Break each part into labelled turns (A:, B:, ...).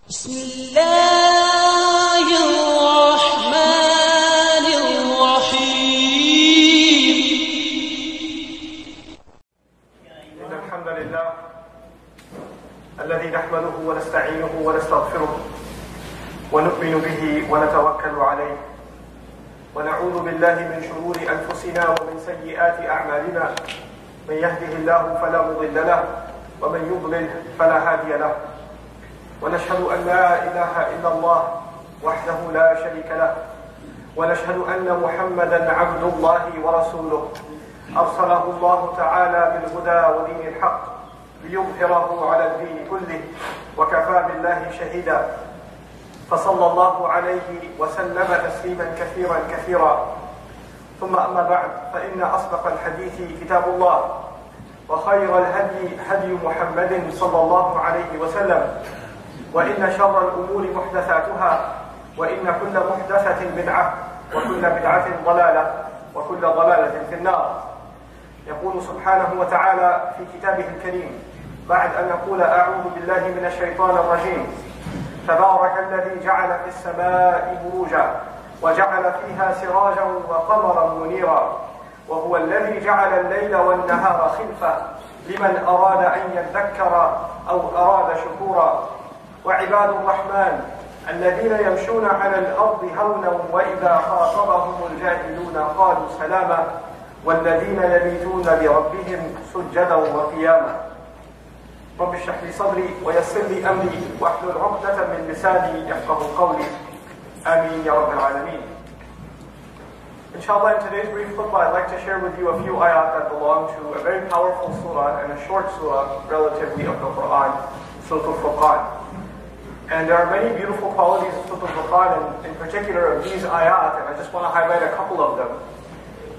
A: بسم الله الرحمن الرحيم
B: إن الحمد لله الذي نحمده ونستعينه ونستغفره ونؤمن به ونتوكل عليه ونعوذ بالله من شرور أنفسنا ومن سيئات أعمالنا من يهده الله فلا مضل له ومن يضلل فلا هادي له ونشهد أن لا إله إلا الله وحده لا شريك له ونشهد أن محمدا عبد الله ورسوله أرسله الله تعالى بالهدى ودين الحق ليظهره على الدين كله وكفى بالله شهيدا فصلى الله عليه وسلم تسليما كثيرا كثيرا ثم أما بعد فإن أصدق الحديث كتاب الله وخير الهدي هدي محمد صلى الله عليه وسلم وإن شر الأمور محدثاتها وإن كل محدثة بدعة وكل بدعة ضلالة وكل ضلالة في النار. يقول سبحانه وتعالى في كتابه الكريم بعد أن نقول أعوذ بالله من الشيطان الرجيم تبارك الذي جعل في السماء بروجا وجعل فيها سراجا وقمرا منيرا وهو الذي جعل الليل والنهار خلفة لمن أراد أن يذكر أو أراد شكورا وعباد الرحمن الذين يمشون على الأرض هونا وإذا خاطبهم الجاهلون قالوا سلاما والذين يبيتون لربهم سجدا وقياما. رب اشرح لي صدري ويسر لي أمري واحلل عقدة من لساني يفقهوا قولي آمين يا رب العالمين. Inshallah, in today's brief khutbah, I'd like to share with you a few ayat that belong to a very powerful surah and a short surah relatively of the Quran, Surah Al-Furqan. And there are many beautiful qualities of Surah Al-Furqan, and in particular of these ayat, and I just want to highlight a couple of them.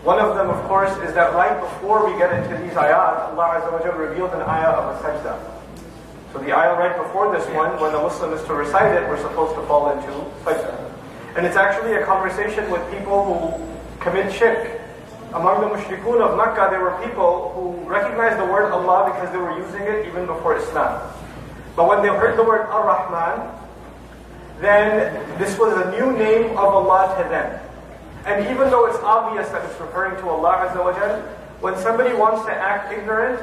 B: One of them, of course, is that right before we get into these ayat, Allah Azza wa Jalla revealed an ayah of a sajda. So the ayah right before this one, when the Muslim is to recite it, we're supposed to fall into sajda. And it's actually a conversation with people who commit shirk. Among the mushrikun of Makkah, there were people who recognized the word Allah because they were using it even before Islam. But when they heard the word Ar-Rahman, then this was a new name of Allah to them. And even though it's obvious that it's referring to Allah Azza wa Jal, when somebody wants to act ignorant,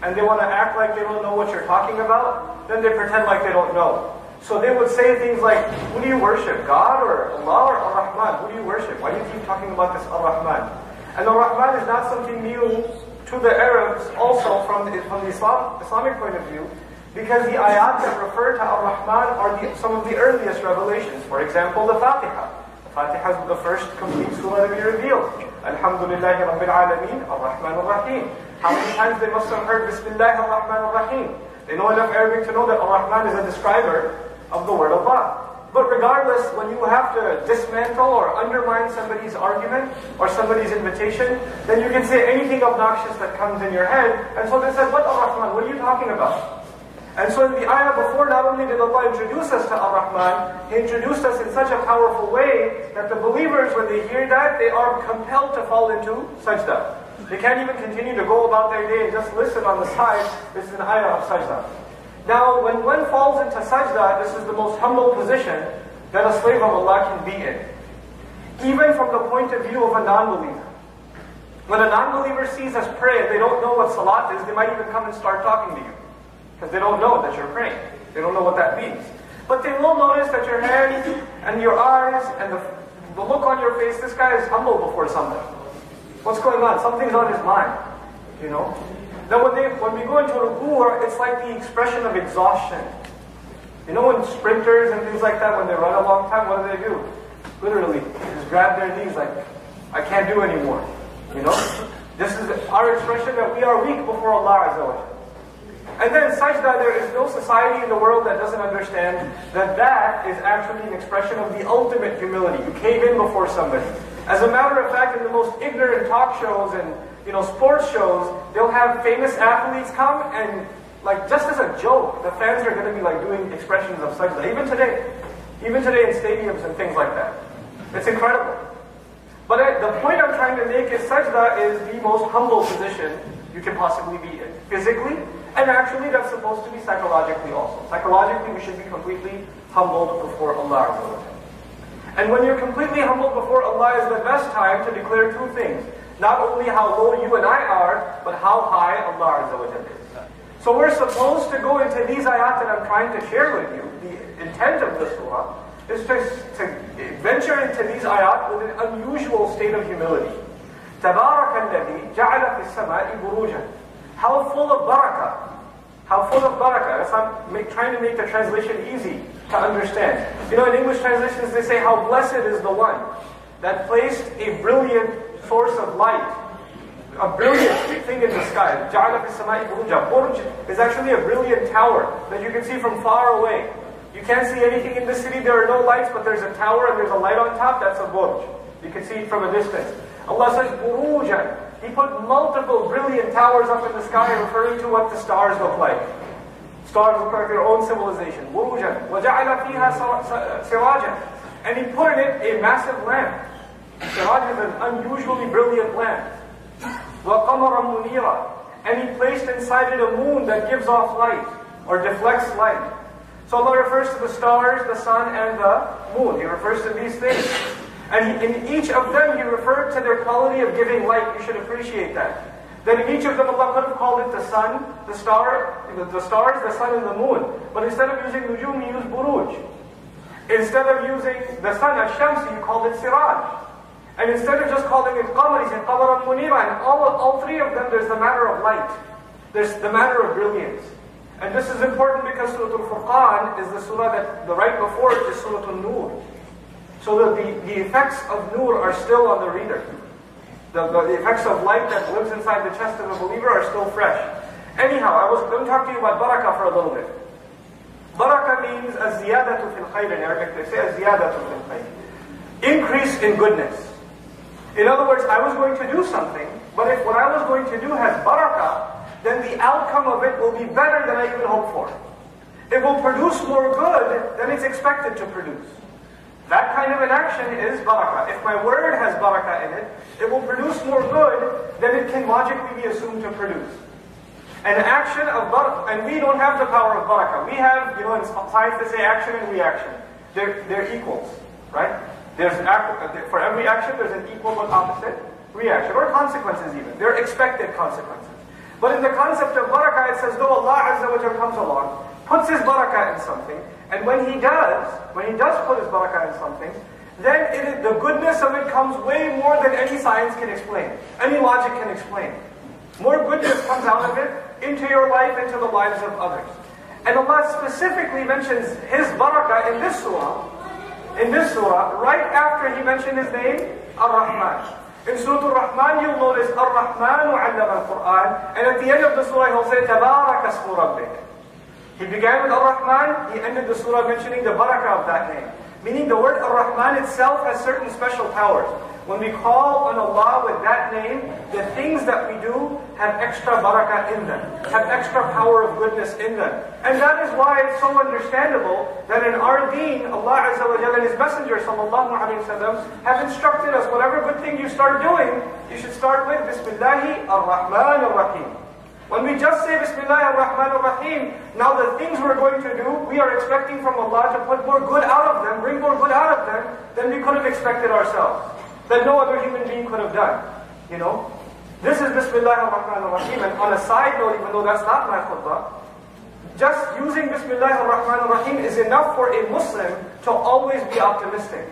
B: and they want to act like they don't know what you're talking about, then they pretend like they don't know. So they would say things like, who do you worship, God or Allah or Ar-Rahman? Who do you worship? Why do you keep talking about this Ar-Rahman? And Ar-Rahman is not something new to the Arabs also from the Islamic point of view, because the ayat that refer to Ar-Rahman are some of the earliest revelations. For example, the Fatiha. The Fatiha is the first complete surah to be revealed. Alhamdulillahi Rabbil Alameen, Ar-Rahman Ar-Rahim. How many times they must have heard Bismillah Ar-Rahman Ar-Rahim? They know enough Arabic to know that Ar-Rahman is a describer of the word Allah. But regardless, when you have to dismantle or undermine somebody's argument or somebody's invitation, then you can say anything obnoxious that comes in your head. And so they said, what Ar-Rahman? What are you talking about? And so in the ayah before, not only did Allah introduce us to Ar-Rahman, He introduced us in such a powerful way that the believers, when they hear that, they are compelled to fall into sajda. They can't even continue to go about their day and just listen on the side. This is an ayah of sajda. Now, when one falls into sajda, this is the most humble position that a slave of Allah can be in. Even from the point of view of a non-believer. When a non-believer sees us pray and they don't know what salat is, they might even come and start talking to you. Because they don't know that you're praying. They don't know what that means. But they will notice that your hands and your eyes and the look on your face, this guy is humble before something. What's going on? Something's on his mind. You know? Then when we go into ruku', it's like the expression of exhaustion. You know when sprinters and things like that, when they run a long time, what do? Literally, they just grab their knees like, I can't do anymore. You know? This is our expression that we are weak before Allah Azza wa Jalla. And then sajda, there is no society in the world that doesn't understand that that is actually an expression of the ultimate humility. You cave in before somebody. As a matter of fact, in the most ignorant talk shows and sports shows, they'll have famous athletes come and like just as a joke, the fans are going to be like doing expressions of sajda. Even today in stadiums and things like that. It's incredible. But the point I'm trying to make is sajda is the most humble position you can possibly be in, physically And actually that's supposed to be psychologically also. Psychologically we should be completely humbled before Allah Azza wa Jalla. And when you're completely humbled before Allah is the best time to declare two things. Not only how low you and I are, but how high Allah Azza wa Jalla is. So we're supposed to go into these ayat that I'm trying to share with you. The intent of the surah is to venture into these ayat with an unusual state of humility. تَبَارَكَ الَّذِي جَعَلَ فِي السَّمَاءِ بُرُوجًا. How full of barakah. How full of barakah. That's I'm trying to make the translation easy to understand. You know, in English translations they say, how blessed is the one that placed a brilliant source of light, a brilliant thing in the sky. جَعَلَ فِي السَّمَاءِ بُرُوجًا. Burj is actually a brilliant tower that you can see from far away. You can't see anything in the city, there are no lights, but there's a tower and there's a light on top, that's a burj. You can see it from a distance. Allah says, burujan. He put multiple brilliant towers up in the sky, referring to what the stars look like. Stars look like their own civilization. Burujan. وَجَعَلَ فِيهَا سِرَاجًا. And He put in it a massive lamp. Siraj is an unusually brilliant lamp. وَقَمَرًا مُنِيرًا. And He placed inside it a moon that gives off light, or deflects light. So Allah refers to the stars, the sun, and the moon. He refers to these things. And in each of them, He referred to their quality of giving light. You should appreciate that. Then in each of them, Allah could have called it the sun, the stars, the sun, and the moon. But instead of using nujum, He used buruj. Instead of using the sun, ash-shams, He called it siraj. And instead of just calling it qamar, He said qamaran munira. And all three of them, there's the matter of light. There's the matter of brilliance. And this is important because Surah Al-Furqan is the surah that the right before it is Surah Al-Nur. So that the effects of Nur are still on the reader. The effects of light that lives inside the chest of a believer are still fresh. Anyhow, let me talk to you about barakah for a little bit. Barakah means az-ziyadatu fil khayr in Arabic. They say az-ziyadatu fil khayr. Increase in goodness. In other words, I was going to do something, but if what I was going to do has barakah, then the outcome of it will be better than I even hoped for. It will produce more good than it's expected to produce. That kind of an action is barakah. If my word has barakah in it, it will produce more good than it can logically be assumed to produce. An action of barakah, and we don't have the power of barakah. We have, in science they say action and reaction. They're equals, right? For every action there's an equal but opposite reaction, or consequences even. They're expected consequences. But in the concept of barakah, it says, though Allah Azza wa Jalla comes along, puts His barakah in something, and when He does put His barakah in something, then the goodness of it comes way more than any science can explain, any logic can explain. More goodness comes out of it into your life, into the lives of others. And Allah specifically mentions His barakah in this surah, right after He mentioned His name, Ar-Rahman. In Surah Al-Rahman, you'll notice Ar-Rahmanu 'allama al-Qur'an, and at the end of the surah, He'll say Tabarak asmu rabbik. He began with Ar-Rahman, He ended the surah mentioning the barakah of that name. Meaning the word Ar-Rahman itself has certain special powers. When we call on Allah with that name, the things that we do have extra barakah in them, have extra power of goodness in them. And that is why it's so understandable that in our deen, Allah Azza wa Jalla and His Messenger sallallahu alayhi wa sallam have instructed us, whatever good thing you start doing, you should start with Bismillahi ar-Rahman ar-Rahim. When we just say Bismillah ar-Rahman ar-Rahim, now the things we're going to do, we are expecting from Allah to put more good out of them, bring more good out of them, than we could have expected ourselves. That no other human being could have done. This is Bismillah ar-Rahman ar-Rahim. And on a side note, even though that's not my khutbah, just using Bismillah ar-Rahman ar-Rahim is enough for a Muslim to always be optimistic.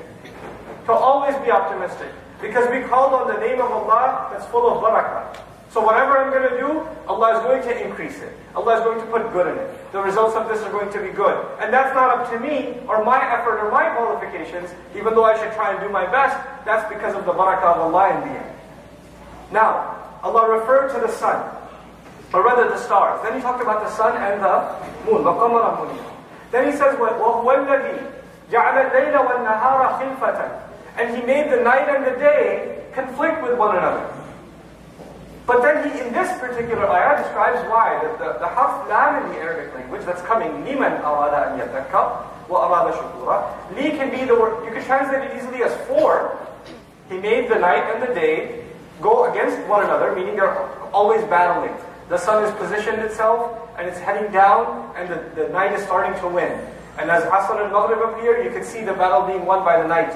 B: To always be optimistic. Because we called on the name of Allah that's full of barakah. So whatever I'm going to do, Allah is going to increase it. Allah is going to put good in it. The results of this are going to be good. And that's not up to me, or my effort, or my qualifications, even though I should try and do my best. That's because of the barakah of Allah in the end. Now, Allah referred to the sun, or rather the stars. Then He talked about the sun and the moon. وَقَمَرًا مُنِيرًا. Then He says, وَهُوَ الَّذِي جَعَلَ اللَّيْلَ وَالنَّهَارَ خِلْفَةً. And He made the night and the day conflict with one another. But then He, in this particular ayah, describes why. The harf lam in the Arabic language that's coming, لِمَنْ أَرَادَ أَنْ يَذَّكَّرَ وَأَرَادَ شُكُورًا. Li can be the word, you can translate it easily as for. He made the night and the day go against one another, meaning they're always battling. The sun has positioned itself and it's heading down, and the night is starting to win. And as Asr and Maghrib appear, you can see the battle being won by the night.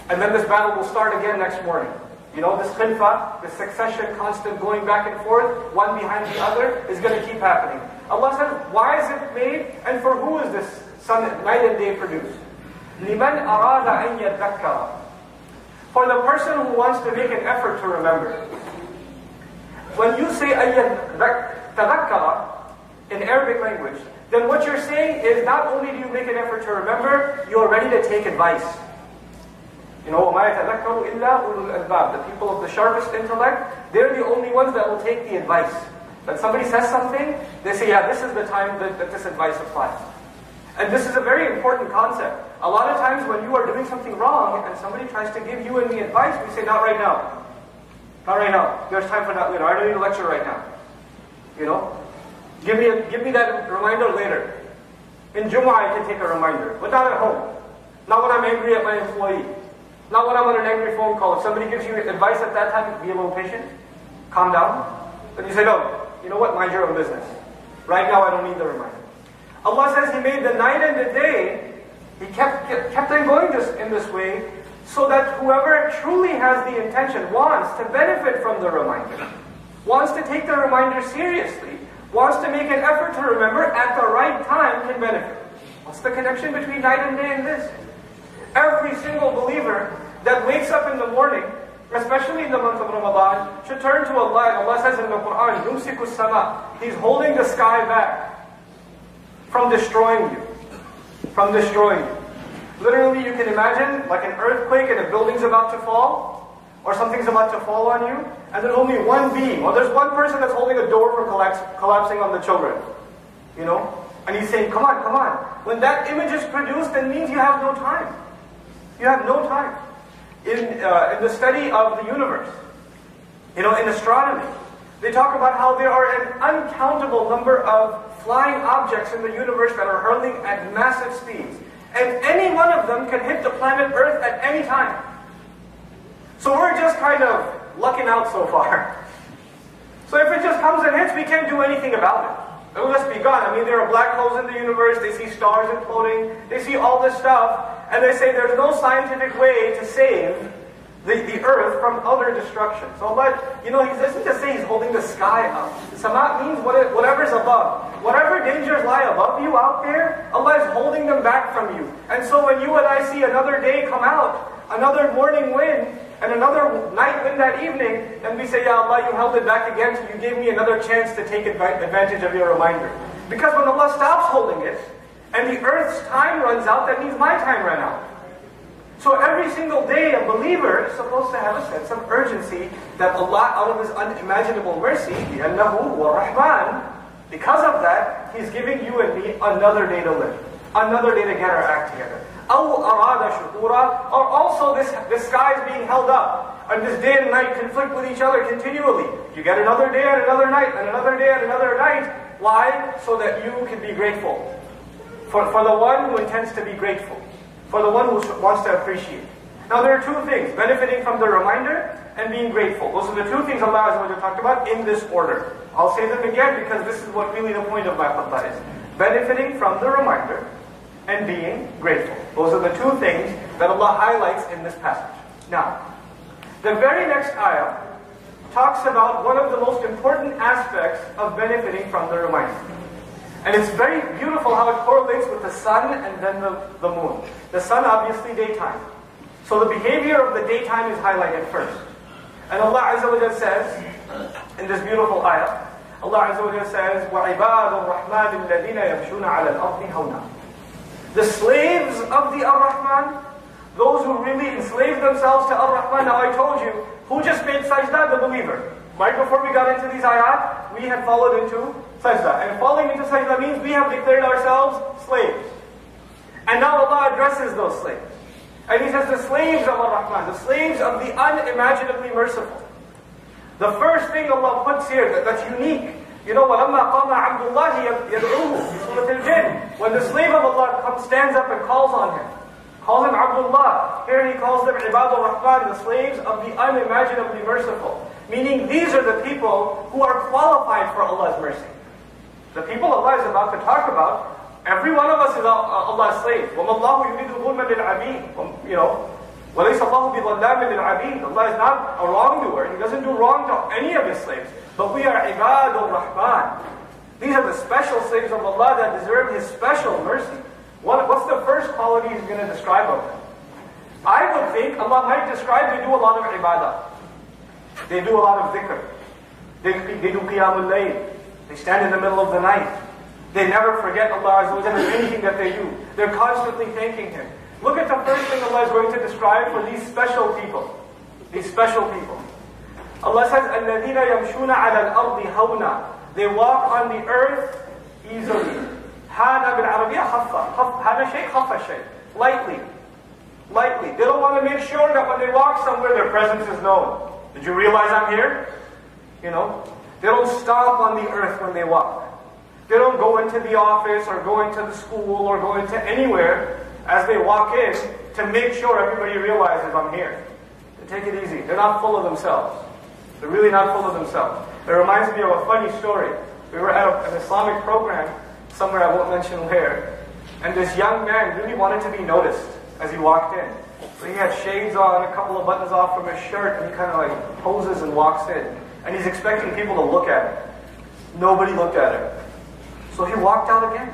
B: And then this battle will start again next morning. You know, this khilfa, this succession, constant going back and forth, one behind the other, is going to keep happening. Allah says, why is it made, and for who is this night and day produced? لِمَنْ أَرَادَ أَنْ يَذَّكَّرَ. For the person who wants to make an effort to remember. When you say تَذَكَّرَ in Arabic language, then what you're saying is not only do you make an effort to remember, you are ready to take advice. You know, وَمَا يَتَذَكَّرُ إِلَّا أُولُو الْأَلْبَابِ. The people of the sharpest intellect, they're the only ones that will take the advice. When somebody says something, they say, yeah, this is the time that this advice applies. And this is a very important concept. A lot of times when you are doing something wrong and somebody tries to give you and me advice, we say, not right now. Not right now. There's time for that later. I don't need a lecture right now. You know? Give me that reminder later. In Jumu'ah I can take a reminder, but not at home. Not when I'm angry at my employee. Not when I'm on an angry phone call. If somebody gives you advice at that time, be a little patient. Calm down. But you say, no, you know what? Mind your own business. Right now I don't need the reminder. Allah says He made the night and the day. He kept them going in this way, so that whoever truly has the intention, wants to benefit from the reminder, wants to take the reminder seriously, wants to make an effort to remember at the right time, can benefit. What's the connection between night and day and this? Every single believer that wakes up in the morning, especially in the month of Ramadan, should turn to Allah. And Allah says in the Quran, يُمْسِكُ السَّمَاء. He's holding the sky back from destroying you. From destroying you. Literally, you can imagine like an earthquake and a building's about to fall, or something's about to fall on you, and there's only one being, or there's one person that's holding a door from collapsing on the children. You know? And he's saying, come on, come on. When that image is produced, that means you have no time. You have no time. In the study of the universe, you know, in astronomy, they talk about how there are an uncountable number of flying objects in the universe that are hurling at massive speeds. And any one of them can hit the planet Earth at any time. So we're just kind of lucking out so far. So if it just comes and hits, we can't do anything about it. It will just be gone. I mean, there are black holes in the universe, they see stars imploding, they see all this stuff, and they say there's no scientific way to save the earth from utter destruction. So Allah, you know, He doesn't just say He's holding the sky up. Sama means whatever's above. Whatever dangers lie above you out there, Allah is holding them back from you. And so when you and I see another day come out, another morning wind, and another night wind that evening, then we say, Ya Allah, you held it back again, so you gave me another chance to take advantage of your reminder. Because when Allah stops holding it, and the earth's time runs out, that means my time ran out. So every single day, a believer is supposed to have a sense of urgency that Allah, out of His unimaginable mercy, بِأَنَّهُ وَالرَّحْمَنِ, because of that, He's giving you and me another day to live, another day to get our act together. أَوْ أَرَادَ شُكُورًا, or also this sky is being held up, and this day and night conflict with each other continually. You get another day and another night, and another day and another night. Why? So that you can be grateful. For the one who intends to be grateful. For the one who wants to appreciate. Now there are two things, benefiting from the reminder and being grateful. Those are the two things Allah Azza wa Jalla talked about in this order. I'll say them again because this is what really the point of my khutbah is. Benefiting from the reminder and being grateful. Those are the two things that Allah highlights in this passage. Now, the very next ayah talks about one of the most important aspects of benefiting from the reminder. And it's very beautiful how it correlates with the sun and then the moon. The sun, obviously, daytime. So the behavior of the daytime is highlighted first. And Allah Azza wa Jalla says, in this beautiful ayah, Allah Azza wa Jalla says, وَعِبَادُ الرَّحْمَنِ الَّذِينَ يَمْشُونَ عَلَى الْأَرْضِ هَوْنًا. The slaves of the Ar-Rahman, those who really enslave themselves to Ar-Rahman. Now I told you, who just made sajda? The believer. Right before we got into these ayat, we had followed into sajda. And falling into sajda means we have declared ourselves slaves. And now Allah addresses those slaves. And He says the slaves of Ar-Rahman, the slaves of the unimaginably merciful. The first thing Allah puts here that's unique, you know, وَلَمَّا قَامَ عَبْدُ اللَّهِ يَدْعُوهُ في سورة الجن. When the slave of Allah stands up and calls on him, calls him Abdullah. Here He calls them Ibad al-Rahman, the slaves of the unimaginably merciful. Meaning these are the people who are qualified for Allah's mercy. The people Allah is about to talk about, every one of us is Allah's slave. وَمَا اللَّهُ يُرِيدُ ظُلْمًا لِلْعَبِيدِ. You know, وَلَيْسَ اللَّهُ بِظَلَّامٍ لِلْعَبِيدِ. Allah is not a wrongdoer. He doesn't do wrong to any of His slaves. But we are عِبَادُ الرَّحْمَنِ. These are the special slaves of Allah that deserve His special mercy. What's the first quality He's going to describe of them? I would think Allah might describe they do a lot of ibadah. They do a lot of dhikr. They do qiyamul layl. They stand in the middle of the night. They never forget Allah Azza wa Jalla in anything that they do. They're constantly thanking Him. Look at the first thing Allah is going to describe for these special people. These special people. Allah says, الَّذِينَ يَمْشُونَ عَلَى الْأَرْضِ هَوْنًا. They walk on the earth easily. هَذَا بِالْعَرَبِيَّةِ خَفَّ. هَذَا شَيْء خَفَّ شَيْء. Lightly. Lightly. They don't want to make sure that when they walk somewhere, their presence is known. Did you realize I'm here? You know? They don't stomp on the earth when they walk. They don't go into the office or go into the school or go into anywhere as they walk in to make sure everybody realizes I'm here. They take it easy. They're not full of themselves. They're really not full of themselves. It reminds me of a funny story. We were at an Islamic program, somewhere I won't mention where, and this young man really wanted to be noticed as he walked in. So he had shades on, a couple of buttons off from his shirt, and he kind of like poses and walks in. And he's expecting people to look at him. Nobody looked at him. So he walked out again.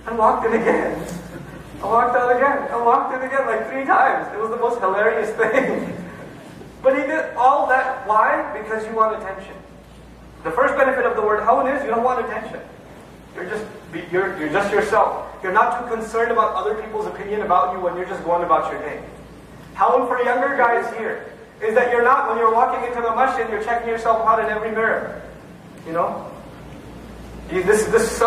B: And walked in again. And walked out again. And walked in again like 3 times. It was the most hilarious thing. But he did all that. Why? Because you want attention. The first benefit of the word hawn is you don't want attention. You're just yourself. You're not too concerned about other people's opinion about you when you're just going about your day. Hawn for younger guys here is that you're not, when you're walking into the masjid, you're checking yourself out in every mirror. You know? This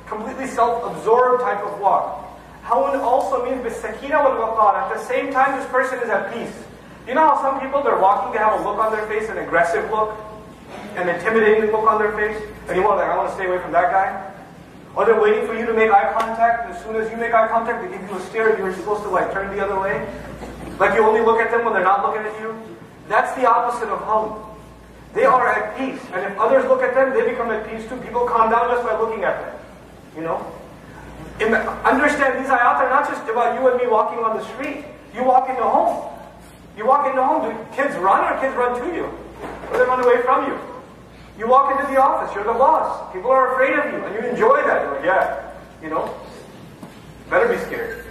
B: completely self-absorbed type of walk. Hawn also means bis-sakina wal-waqar. At the same time, this person is at peace. You know how some people, they're walking, they have a look on their face, an aggressive look, an intimidating look on their face, and you want, like, I want to stay away from that guy? Or they're waiting for you to make eye contact, and as soon as you make eye contact, they give you a stare, and you're supposed to like turn the other way. Like you only look at them when they're not looking at you. That's the opposite of hawn. They are at peace, and if others look at them, they become at peace too. People calm down just by looking at them. You know? Understand, these ayat are not just about you and me walking on the street. You walk into home. You walk into home, do kids run or kids run to you? Or they run away from you? You walk into the office, you're the boss. People are afraid of you, and you enjoy that. You're like, yeah, you know, better be scared.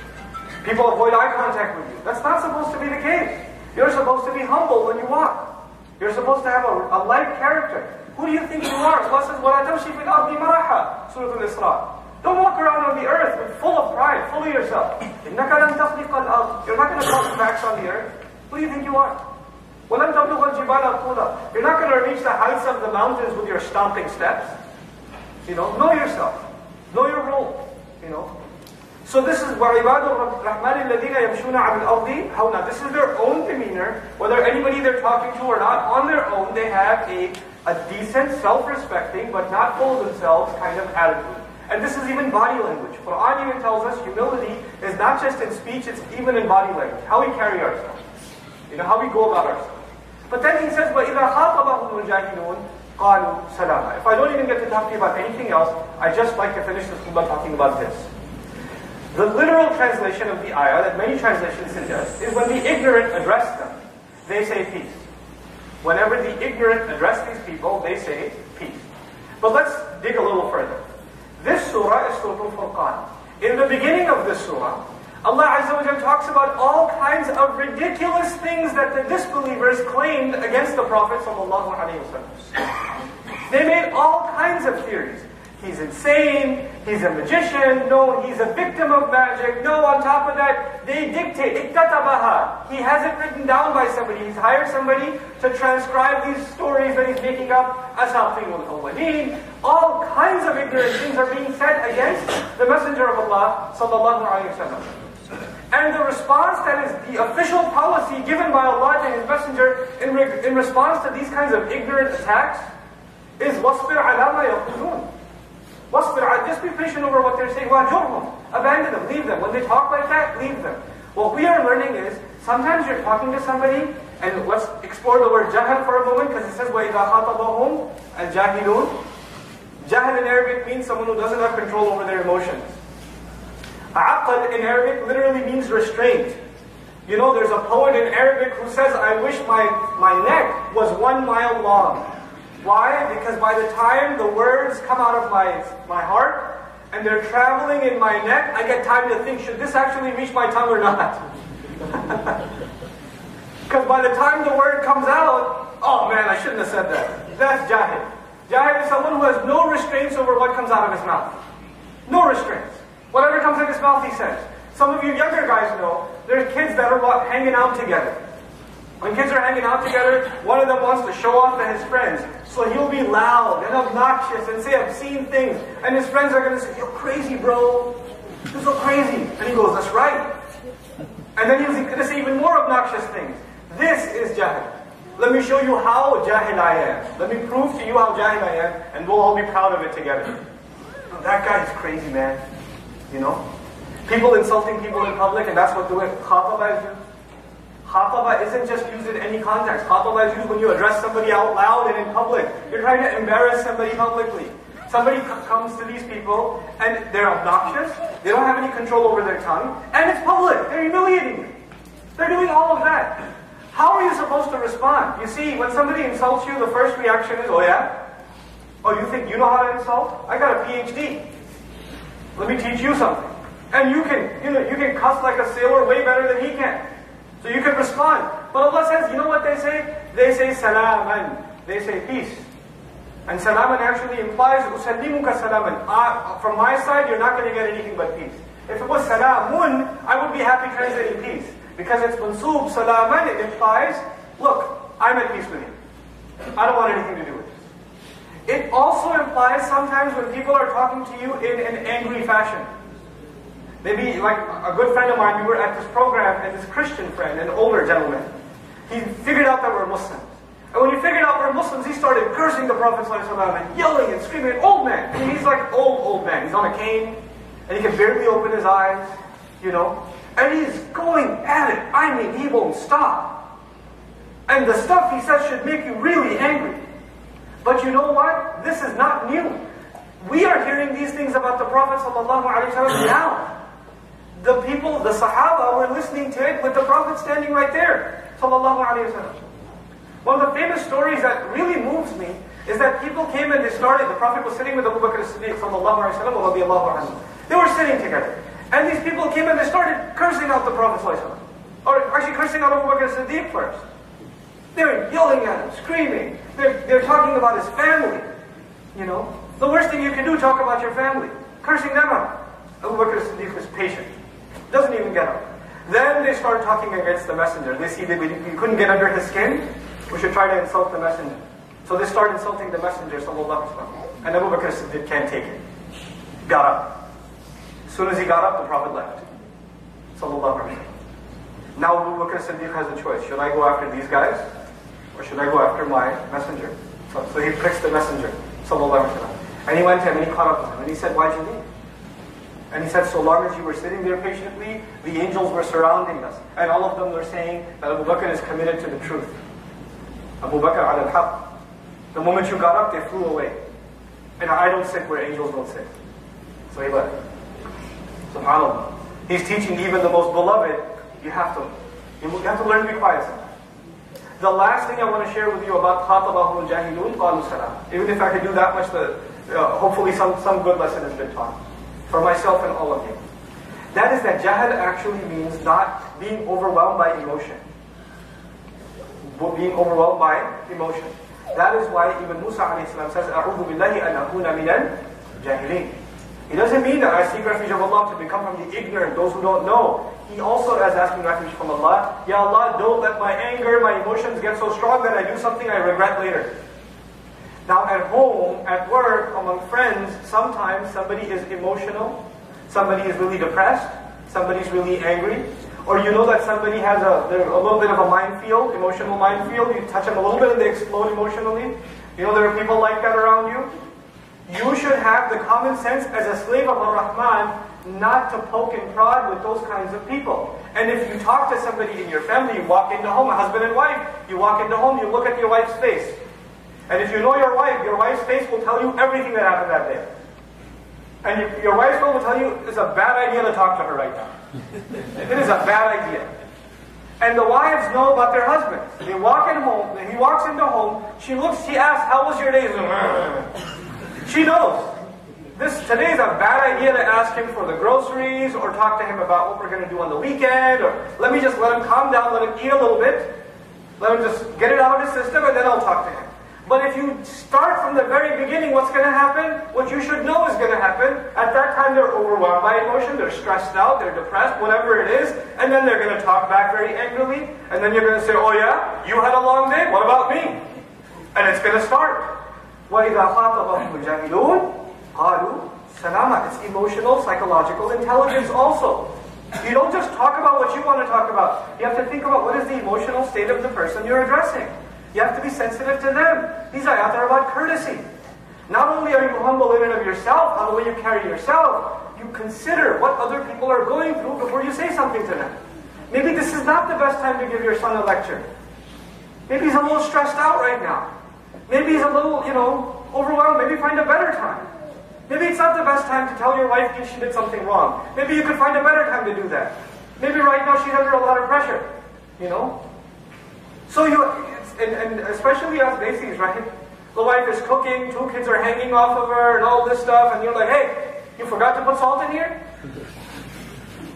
B: People avoid eye contact with you. That's not supposed to be the case. You're supposed to be humble when you walk. You're supposed to have a light character. Who do you think you are? Allah says, وَلَا تَمْشِي فِي الْأَرْضِ مَرَحًا, Surah Al-Isra. Don't walk around on the earth full of pride, full of yourself. إِنَّكَ لَن تَخْلِقَ الْأَرْضِ. You're not going to cause cracks on the earth. Who do you think you are? وَلَن تَبْلُغَ الْجِبَالَ طُولًا. You're not going to reach the heights of the mountains with your stomping steps. You know yourself. Know your role. You know. So this is وَعِبَادُ الرَّحْمَنِ الَّذِينَ يَمْشُونَ عَلَى الْأَرْضِ هَوْنًا. This is their own demeanor. Whether anybody they're talking to or not, on their own, they have a decent, self-respecting, but not full of themselves kind of attitude. And this is even body language. Quran even tells us humility is not just in speech, it's even in body language. How we carry ourselves. You know, how we go about ourselves. But then he says, وَإِذَا خَاطَبَهُمُ الْجَاهِلُونَ قَالُوا سَلَامًا. If I don't even get to talk to you about anything else, I just like to finish this khutbah talking about this. The literal translation of the ayah that many translations suggest is when the ignorant address them, they say peace. Whenever the ignorant address these people, they say peace. But let's dig a little further. This surah is Surah Al-Furqan. In the beginning of this surah, Allah Azza wa Jalla talks about all kinds of ridiculous things that the disbelievers claimed against the Prophet sallallahu alaihi wasallam. They made all kinds of theories. He's insane, he's a magician, no, he's a victim of magic, no, on top of that, they dictate, iktatabaha. He has it written down by somebody, he's hired somebody to transcribe these stories that he's making up, asatirul awwaleen. All kinds of ignorant things are being said against the Messenger of Allah sallallahu alaihi wasallam. And the response that is the official policy given by Allah to His Messenger in response to these kinds of ignorant attacks is وَاصْبِرْ عَلَى مَا يَقُولُونَ. Just be patient over what they're saying. وَاجُرْهُمْ. Abandon them, leave them. When they talk like that, leave them. What we are learning is, sometimes you're talking to somebody, and let's explore the word jahal for a moment, because it says وَإِذَا خَاطَبَهُمْ الْجَاهِلُونَ. Jahl in Arabic means someone who doesn't have control over their emotions. Aql in Arabic literally means restraint. You know, there's a poet in Arabic who says, I wish my neck was 1 mile long. Why? Because by the time the words come out of my heart, and they're traveling in my neck, I get time to think, should this actually reach my tongue or not? Because by the time the word comes out, oh man, I shouldn't have said that. That's Jahil. Jahil is someone who has no restraints over what comes out of his mouth. No restraints. Whatever comes in his mouth, he says. Some of you younger guys know, there's kids that are hanging out together. When kids are hanging out together, one of them wants to show off to his friends. So he'll be loud and obnoxious and say obscene things. And his friends are going to say, you're crazy, bro. You're so crazy. And he goes, that's right. And then he's going to say even more obnoxious things. This is Jahil. Let me show you how Jahil I am. Let me prove to you how Jahil I am, and we'll all be proud of it together. Oh, that guy is crazy, man. You know? People insulting people in public, and that's what the way khataba is used. Khataba isn't just used in any context. Khataba is used when you address somebody out loud and in public. You're trying to embarrass somebody publicly. Somebody comes to these people, and they're obnoxious. They don't have any control over their tongue, and it's public. They're humiliating you. They're doing all of that. How are you supposed to respond? You see, when somebody insults you, the first reaction is, oh yeah? Oh, you think you know how to insult? I got a PhD. Let me teach you something. And you can cuss like a sailor way better than he can. So you can respond. But Allah says, you know what they say? They say salaman. They say peace. And salaman actually implies usallimuka salaman. From my side, you're not going to get anything but peace. If it was salamun, I would be happy translating peace. Because it's mansoob salaman, it implies, look, I'm at peace with you. I don't want anything to do with this. It also implies sometimes when people are talking to you in an angry fashion. Maybe like a good friend of mine, we were at this program, and this Christian friend, an older gentleman, he figured out that we're Muslims. And when he figured out we're Muslims, he started cursing the Prophet ﷺ and yelling and screaming, an old man. I mean, he's like old man. He's on a cane, and he can barely open his eyes, you know. And he's going at it. I mean, he won't stop. And the stuff he says should make you really angry. But you know what? This is not new. We are hearing these things about the Prophet ﷺ now. The people, the Sahaba, were listening to it with the Prophet standing right there. ﷺ. One of the famous stories that really moves me is that people came and they started, the Prophet was sitting with Abu Bakr as-Siddiq ﷺ. They were sitting together. And these people came and they started cursing out the Prophet ﷺ. Or actually cursing out Abu Bakr as-Siddiq first. They were yelling at him, screaming. They're talking about his family. You know, the worst thing you can do, talk about your family. Cursing them out. Abu Bakr as-Siddiq was patient. Doesn't even get up. Then they start talking against the messenger. They see that we couldn't get under his skin. We should try to insult the messenger. So they start insulting the messenger, sallallahu alaihi wasallam. And Abu Bakr as-Siddiq can't take it. Got up. As soon as he got up, the Prophet left. Sallallahu alaihi wasallam. Now Abu Bakr as-Siddiq has a choice. Should I go after these guys? Or should I go after my messenger? So he picks the messenger, sallallahu alaihi wasallam. And he went to him and he caught up with him. And he said, why'd you leave? And he said, so long as you were sitting there patiently, the angels were surrounding us. And all of them were saying that Abu Bakr is committed to the truth. Abu Bakr al-Haq. The moment you got up, they flew away. And I don't sit where angels don't sit. So he left. SubhanAllah. He's teaching even the most beloved, you have to learn to be quiet sometimes. The last thing I want to share with you about Khatabahum al-Jahilun, qalu salam. Even if I could do that much, hopefully some good lesson has been taught. For myself and all of you. That is that Jahal actually means not being overwhelmed by emotion. Being overwhelmed by emotion. That is why even Musa a.s. says, أَعُوذُ بِاللَّهِ أَنْ أَكُونَ مِنَ الْجَاهِلِينَ. He doesn't mean that I seek refuge of Allah to become from the ignorant, those who don't know. He also is asking refuge from Allah. Ya Allah, don't let my anger, my emotions get so strong that I do something I regret later. Now at home, at work, among friends, sometimes somebody is emotional, somebody is really depressed, somebody's really angry, or you know that somebody has a little bit of a minefield, emotional minefield, you touch them a little bit and they explode emotionally. You know there are people like that around you. You should have the common sense as a slave of Ar-Rahman not to poke and prod with those kinds of people. And if you talk to somebody in your family, you walk into home, a husband and wife, you walk into home, you look at your wife's face. And if you know your wife's face will tell you everything that happened that day. And your wife's phone will tell you it's a bad idea to talk to her right now. It is a bad idea. And the wives know about their husbands. They walk in home, he walks into home, she asks, how was your day? She knows. Today is a bad idea to ask him for the groceries or talk to him about what we're going to do on the weekend, or let me just let him calm down, let him eat a little bit, let him just get it out of his system, and then I'll talk to him. But if you start from the very beginning, what's going to happen? What you should know is going to happen. At that time, they're overwhelmed by emotion, they're stressed out, they're depressed, whatever it is, and then they're going to talk back very angrily, and then you're going to say, oh yeah, you had a long day, what about me? And it's going to start. وَإِذَا خَاطَبَهُمُ الْجَاهِلُونَ قَالُوا سَلَامًا. It's emotional, psychological intelligence also. You don't just talk about what you want to talk about. You have to think about what is the emotional state of the person you're addressing. You have to be sensitive to them. These ayat are about courtesy. Not only are you humble in and of yourself, on the way you carry yourself, you consider what other people are going through before you say something to them. Maybe this is not the best time to give your son a lecture. Maybe he's a little stressed out right now. Maybe he's a little, overwhelmed. Maybe find a better time. Maybe it's not the best time to tell your wife she did something wrong. Maybe you could find a better time to do that. Maybe right now she's under a lot of pressure, So and especially us basis, right? The wife is cooking, 2 kids are hanging off of her and all this stuff, and you're like, hey, you forgot to put salt in here?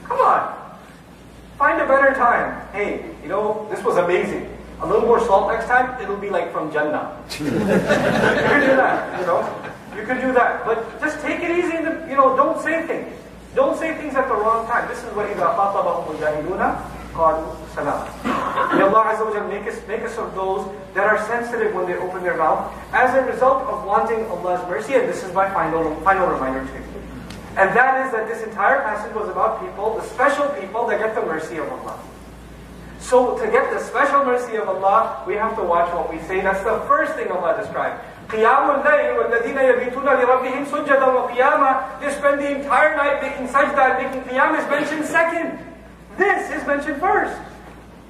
B: Come on. Find a better time. Hey, this was amazing. A little more salt next time, it'll be like from Jannah. You can do that, You can do that. But just take it easy, don't say things. Don't say things at the wrong time. This is what إِذَا خَاطَبَهُمُ الْجَاهِلُونَ قَالُوا سَلَامًا. May Allah Azza wa Jalla make us of those that are sensitive when they open their mouth as a result of wanting Allah's mercy. And this is my final reminder to you. And that is that this entire passage was about people, the special people that get the mercy of Allah. So to get the special mercy of Allah, we have to watch what we say. That's the first thing Allah described. قِيَامُ اللَّيْلِ وَالَّذِينَ يَبِيتُونَ لِرَبِّهِمْ سُجَّدًا وَقِيَامًا. They spend the entire night making sajda and making qiyam is mentioned second. This is mentioned first.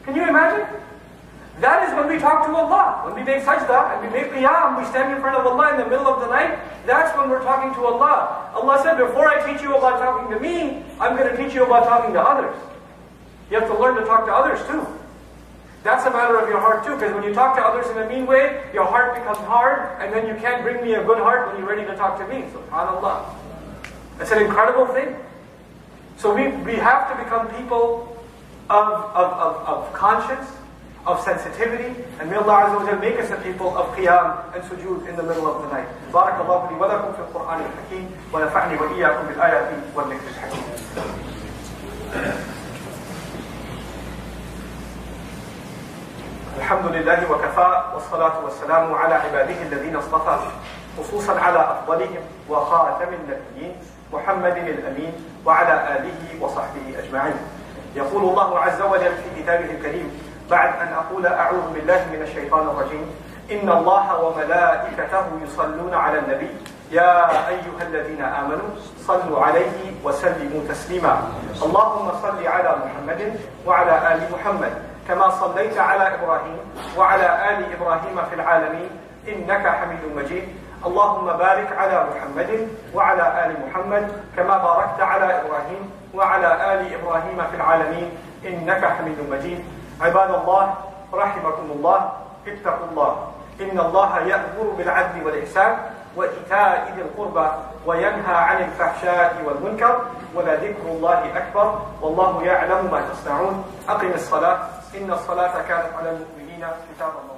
B: Can you imagine? That is when we talk to Allah. When we make sajda and we make qiyam, we stand in front of Allah in the middle of the night. That's when we're talking to Allah. Allah said, before I teach you about talking to me, I'm going to teach you about talking to others. You have to learn to talk to others too. That's a matter of your heart too, because when you talk to others in a mean way, your heart becomes hard, and then you can't bring me a good heart when you're ready to talk to me. SubhanAllah. It's an incredible thing. So we have to become people of conscience, of sensitivity, and may Allah Azza wa Jalla make us a people of qiyam and sujood in the middle of the night. Barakallahu li wa lakum fil Qur'an al-Hakim, wa nafa'ni wa iyyakum bil ayati wal dhikr al-hakim. الحمد لله وكفى والصلاة والسلام على عباده الذين اصطفى خصوصا على أفضلهم وخاتم النبيين محمد الأمين وعلى آله وصحبه أجمعين. يقول الله عز وجل في كتابه الكريم بعد أن أقول أعوذ بالله من الشيطان الرجيم إن الله وملائكته يصلون على النبي يا أيها الذين آمنوا صلوا عليه وسلموا تسليما اللهم صل على محمد وعلى آل محمد كما صليت على إبراهيم وعلى آل إبراهيم في العالمين إنك حميد مجيد اللهم بارك على محمد وعلى آل محمد كما باركت على إبراهيم وعلى آل إبراهيم في العالمين إنك حميد مجيد عباد الله رحمكم الله اتقوا الله إن الله يأمر بالعدل والإحسان وإيتاء ذي القربى وينهى عن الفحشاء والمنكر ولذكر الله أكبر والله يعلم ما تصنعون أقم الصلاة إن الصلاة كانت على المؤمنين كتابا